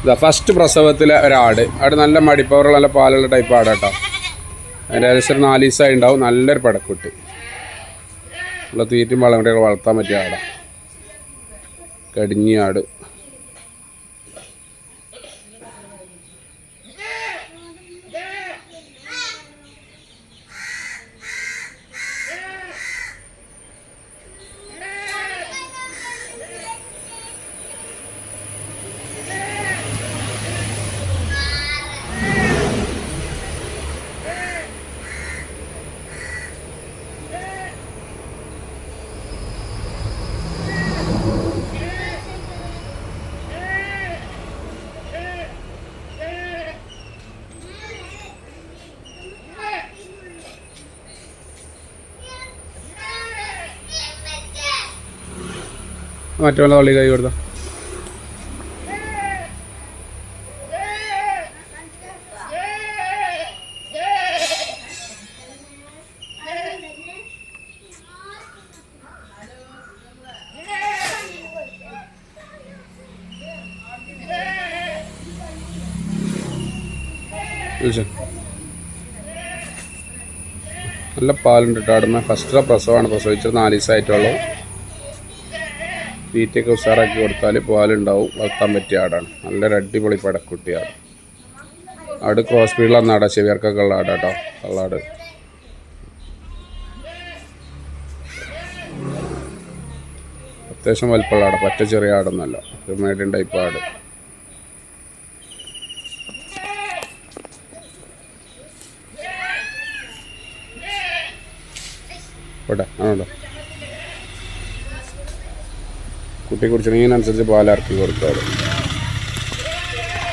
ഇതാ ഫസ്റ്റ് പ്രസവത്തിലെ ഒരാട്. ആട് നല്ല മടിപ്പവറുള്ള നല്ല പാലുള്ള ടൈപ്പ് ആട് കേട്ടോ. അതിൻ്റെ ഏകദേശം 4 ദിവസമായി ഉണ്ടാവും. നല്ലൊരു പടക്കുട്ടി. ഉള്ള തീറ്റും വളം കൂടെ വളർത്താൻ പറ്റിയ ആടാണ്. കടിഞ്ഞി ആട്. മറ്റുള്ള തള്ളി കൈ കൊടുത്ത നല്ല പാലുണ്ട് കേട്ടോ. ആടുന്ന ഫസ്റ്റ് പ്രസവമാണ്. പ്രസവിച്ചത് 4 ദിവസമായിട്ടുള്ളൂ. തീറ്റയൊക്കെ ഉഷാറാക്കി കൊടുത്താൽ പാലുണ്ടാവും. വളർത്താൻ പറ്റിയ ആടാണ്. നല്ലൊരു അടിപൊളി പടക്കുട്ടിയാണ്. ആട് ക്രോസ് ബീഡിലാണ് ആടാ. ചെവിയർക്കൊക്കെ ഉള്ള ആടാട്ടോ. കള്ളാട്. അത്യാവശ്യം വലിപ്പമുള്ള ആടാ. പറ്റ ചെറിയ ആടൊന്നുമല്ല. ഒരു മീഡിയം ടൈപ്പ് ആട്. പോട്ടെ ആണോ. കുട്ടി കുടിച്ചിട്ടുണ്ടെങ്കിൽ അനുസരിച്ച് പാലിറക്കി കൊടുക്കാറ്.